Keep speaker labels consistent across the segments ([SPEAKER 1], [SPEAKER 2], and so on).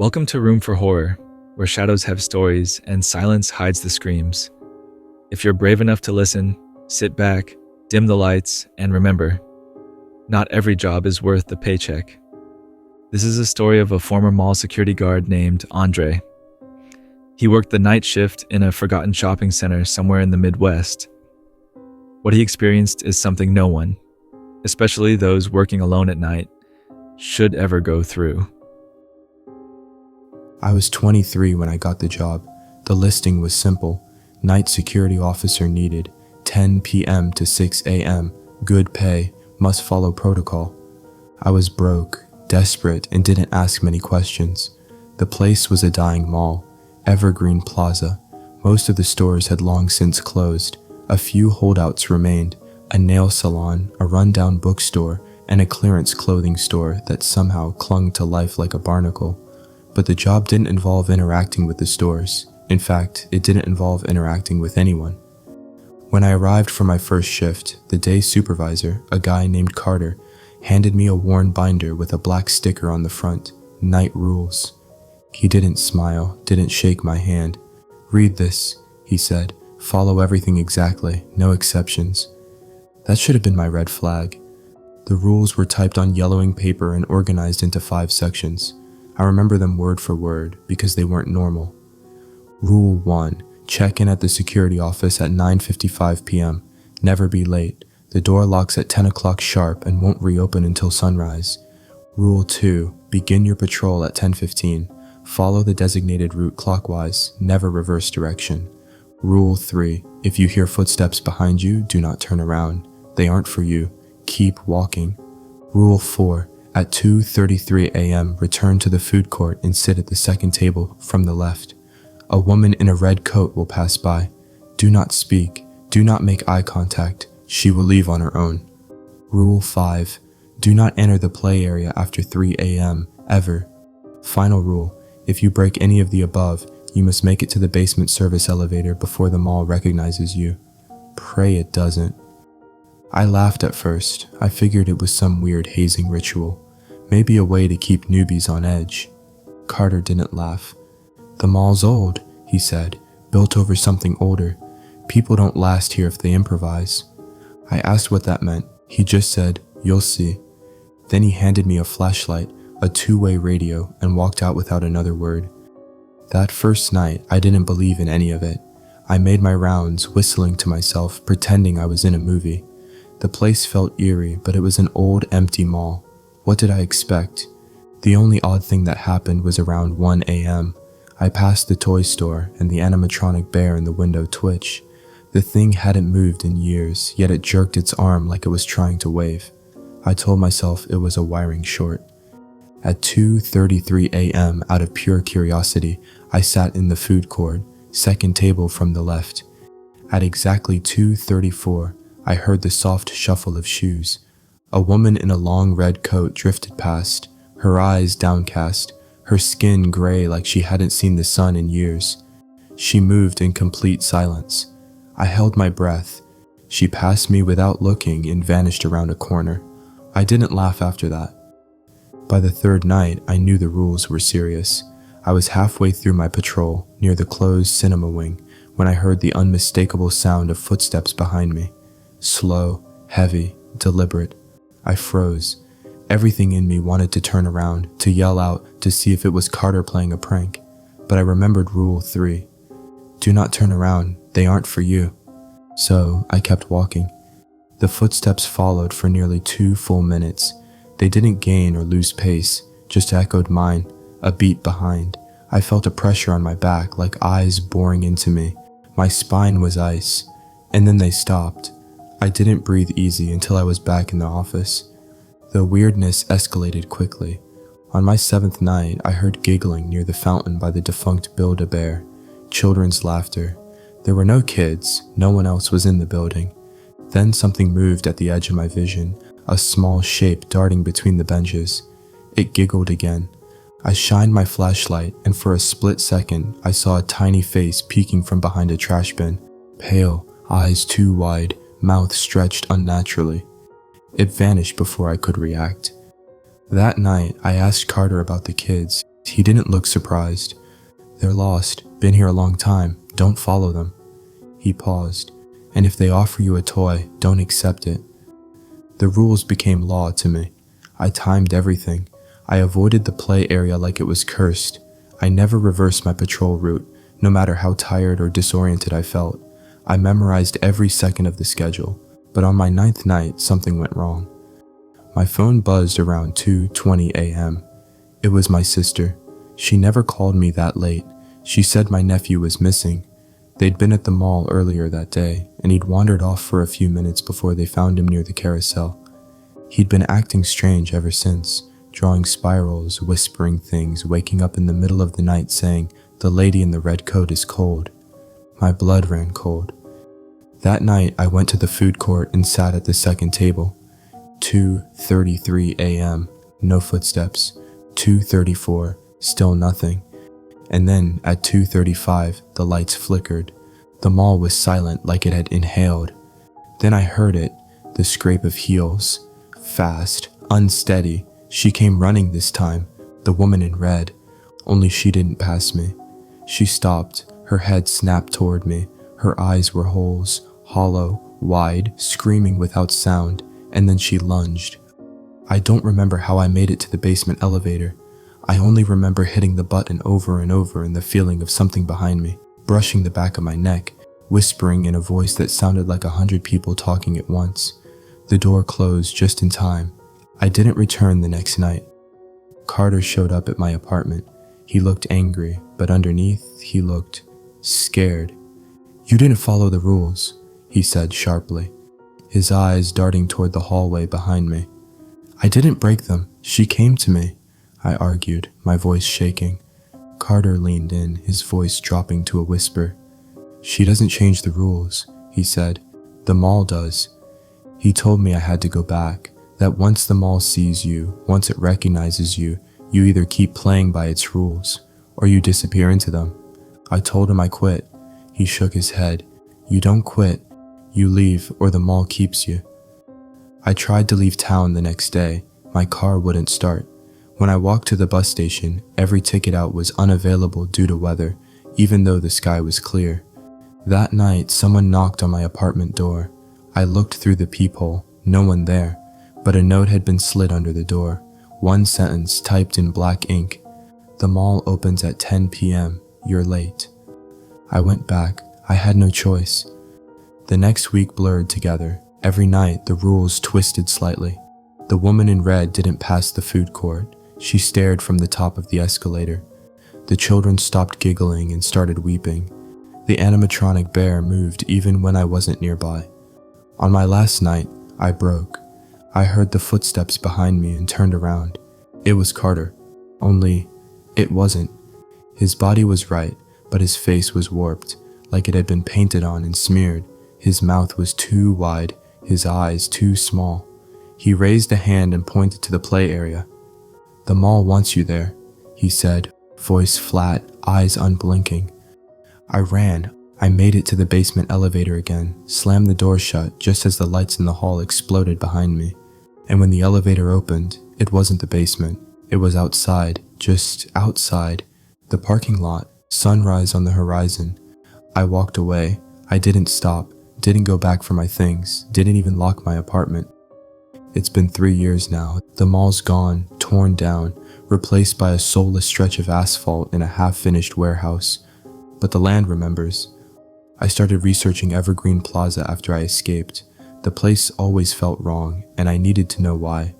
[SPEAKER 1] Welcome to Room for Horror, where shadows have stories and silence hides the screams. If you're brave enough to listen, sit back, dim the lights, and remember, not every job is worth the paycheck. This is a story of a former mall security guard named Andre. He worked the night shift in a forgotten shopping center somewhere in the Midwest. What he experienced is something no one, especially those working alone at night, should ever go through.
[SPEAKER 2] I was 23 when I got the job. The listing was simple. Night security officer needed, 10 p.m. to 6 a.m., good pay, must follow protocol. I was broke, desperate, and didn't ask many questions. The place was a dying mall, Evergreen Plaza. Most of the stores had long since closed. A few holdouts remained, a nail salon, a rundown bookstore, and a clearance clothing store that somehow clung to life like a barnacle. But the job didn't involve interacting with the stores. In fact, it didn't involve interacting with anyone. When I arrived for my first shift, the day supervisor, a guy named Carter, handed me a worn binder with a black sticker on the front, Night Rules. He didn't smile, didn't shake my hand. "Read this," he said. "Follow everything exactly, no exceptions." That should have been my red flag. The rules were typed on yellowing paper and organized into 5 sections. I remember them word for word because they weren't normal. Rule 1. Check in at the security office at 9:55 p.m. Never be late. The door locks at 10 o'clock sharp and won't reopen until sunrise. Rule 2. Begin your patrol at 10:15. Follow the designated route clockwise, never reverse direction. Rule 3. If you hear footsteps behind you, do not turn around. They aren't for you. Keep walking. Rule 4. At 2:33 a.m., return to the food court and sit at the second table from the left. A woman in a red coat will pass by. Do not speak. Do not make eye contact. She will leave on her own. Rule 5. Do not enter the play area after 3 a.m., ever. Final rule. If you break any of the above, you must make it to the basement service elevator before the mall recognizes you. Pray it doesn't. I laughed at first. I figured it was some weird hazing ritual. Maybe a way to keep newbies on edge. Carter didn't laugh. "The mall's old," he said, "built over something older. People don't last here if they improvise." I asked what that meant. He just said, "You'll see." Then he handed me a flashlight, a 2-way radio, and walked out without another word. That first night, I didn't believe in any of it. I made my rounds, whistling to myself, pretending I was in a movie. The place felt eerie, but it was an old, empty mall. What did I expect? The only odd thing that happened was around 1 a.m. I passed the toy store, and the animatronic bear in the window twitched. The thing hadn't moved in years, yet it jerked its arm like it was trying to wave. I told myself it was a wiring short. At 2:33 a.m., out of pure curiosity, I sat in the food court, second table from the left. At exactly 2:34, I heard the soft shuffle of shoes. A woman in a long red coat drifted past, her eyes downcast, her skin gray like she hadn't seen the sun in years. She moved in complete silence. I held my breath. She passed me without looking and vanished around a corner. I didn't laugh after that. By the third night, I knew the rules were serious. I was halfway through my patrol, near the closed cinema wing, when I heard the unmistakable sound of footsteps behind me. Slow, heavy, deliberate. I froze. Everything in me wanted to turn around, to yell out, to see if it was Carter playing a prank. But I remembered Rule 3. Do not turn around, they aren't for you. So I kept walking. The footsteps followed for nearly 2 full minutes. They didn't gain or lose pace, just echoed mine, a beat behind. I felt a pressure on my back, like eyes boring into me. My spine was ice. And then they stopped. I didn't breathe easy until I was back in the office. The weirdness escalated quickly. On my 7th night, I heard giggling near the fountain by the defunct Build-A-Bear. Children's laughter. There were no kids. No one else was in the building. Then something moved at the edge of my vision, a small shape darting between the benches. It giggled again. I shined my flashlight, and for a split second, I saw a tiny face peeking from behind a trash bin. Pale, eyes too wide, mouth stretched unnaturally. It vanished before I could react. That night, I asked Carter about the kids. He didn't look surprised. "They're lost. Been here a long time. Don't follow them." He paused. "And if they offer you a toy, don't accept it." The rules became law to me. I timed everything. I avoided the play area like it was cursed. I never reversed my patrol route, no matter how tired or disoriented I felt. I memorized every second of the schedule, but on my 9th night, something went wrong. My phone buzzed around 2:20 a.m. It was my sister. She never called me that late. She said my nephew was missing. They'd been at the mall earlier that day, and he'd wandered off for a few minutes before they found him near the carousel. He'd been acting strange ever since, drawing spirals, whispering things, waking up in the middle of the night saying, "The lady in the red coat is cold." My blood ran cold. That night, I went to the food court and sat at the second table. 2:33 a.m., no footsteps. 2:34, still nothing. And then, at 2:35, the lights flickered. The mall was silent like it had inhaled. Then I heard it, the scrape of heels. Fast, unsteady. She came running this time, the woman in red. Only she didn't pass me. She stopped, her head snapped toward me. Her eyes were holes, hollow, wide, screaming without sound, and then she lunged. I don't remember how I made it to the basement elevator. I only remember hitting the button over and over and the feeling of something behind me, brushing the back of my neck, whispering in a voice that sounded like 100 people talking at once. The door closed just in time. I didn't return the next night. Carter showed up at my apartment. He looked angry, but underneath, he looked scared. "You didn't follow the rules," he said sharply, his eyes darting toward the hallway behind me. "I didn't break them. She came to me," I argued, my voice shaking. Carter leaned in, his voice dropping to a whisper. "She doesn't change the rules," he said. "The mall does." He told me I had to go back, that once the mall sees you, once it recognizes you, you either keep playing by its rules, or you disappear into them. I told him I quit. He shook his head. "You don't quit. You leave, or the mall keeps you." I tried to leave town the next day. My car wouldn't start. When I walked to the bus station, every ticket out was unavailable due to weather, even though the sky was clear. That night, someone knocked on my apartment door. I looked through the peephole, no one there, but a note had been slid under the door. One sentence typed in black ink. "The mall opens at 10 p.m. You're late." I went back. I had no choice. The next week blurred together. Every night, the rules twisted slightly. The woman in red didn't pass the food court. She stared from the top of the escalator. The children stopped giggling and started weeping. The animatronic bear moved even when I wasn't nearby. On my last night, I broke. I heard the footsteps behind me and turned around. It was Carter. Only, it wasn't. His body was right, but his face was warped, like it had been painted on and smeared. His mouth was too wide, his eyes too small. He raised a hand and pointed to the play area. "The mall wants you there," he said, voice flat, eyes unblinking. I ran. I made it to the basement elevator again, slammed the door shut just as the lights in the hall exploded behind me. And when the elevator opened, it wasn't the basement. It was outside, just outside. The parking lot, sunrise on the horizon. I walked away. I didn't stop, didn't go back for my things, didn't even lock my apartment. It's been 3 years now. The mall's gone, torn down, replaced by a soulless stretch of asphalt in a half-finished warehouse. But the land remembers. I started researching Evergreen Plaza after I escaped. The place always felt wrong, and I needed to know why.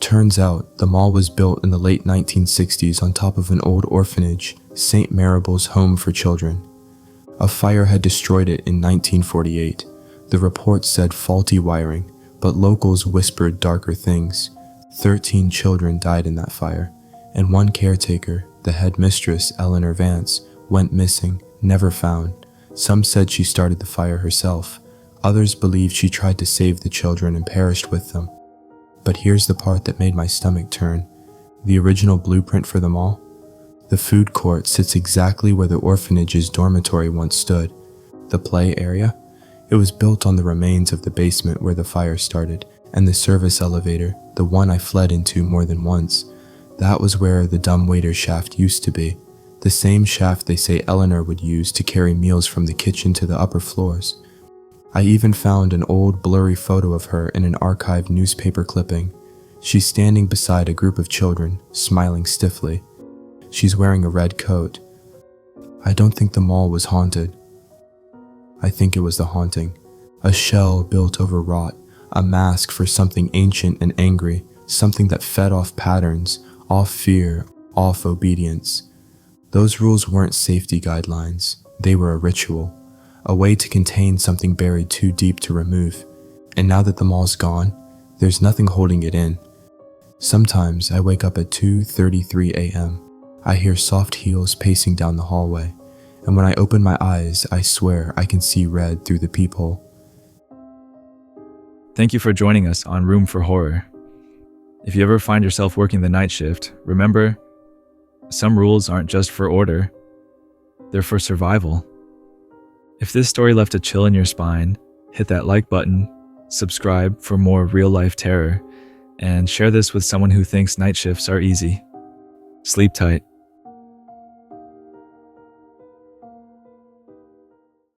[SPEAKER 2] Turns out, the mall was built in the late 1960s on top of an old orphanage, St. Maribel's Home for Children. A fire had destroyed it in 1948. The report said faulty wiring, but locals whispered darker things. 13 children died in that fire, and one caretaker, the headmistress, Eleanor Vance, went missing, never found. Some said she started the fire herself. Others believed she tried to save the children and perished with them. But here's the part that made my stomach turn. The original blueprint for the mall? The food court sits exactly where the orphanage's dormitory once stood. The play area? It was built on the remains of the basement where the fire started, and the service elevator, the one I fled into more than once. That was where the dumbwaiter shaft used to be, the same shaft they say Eleanor would use to carry meals from the kitchen to the upper floors. I even found an old blurry photo of her in an archived newspaper clipping. She's standing beside a group of children, smiling stiffly. She's wearing a red coat. I don't think the mall was haunted. I think it was the haunting. A shell built over rot, a mask for something ancient and angry, something that fed off patterns, off fear, off obedience. Those rules weren't safety guidelines. They were a ritual, a way to contain something buried too deep to remove. And now that the mall's gone, there's nothing holding it in. Sometimes I wake up at 2:33 a.m. I hear soft heels pacing down the hallway, and when I open my eyes, I swear I can see red through the peephole.
[SPEAKER 1] Thank you for joining us on Room for Horror. If you ever find yourself working the night shift, remember, some rules aren't just for order, they're for survival. If this story left a chill in your spine, hit that like button, subscribe for more real-life terror, and share this with someone who thinks night shifts are easy. Sleep tight.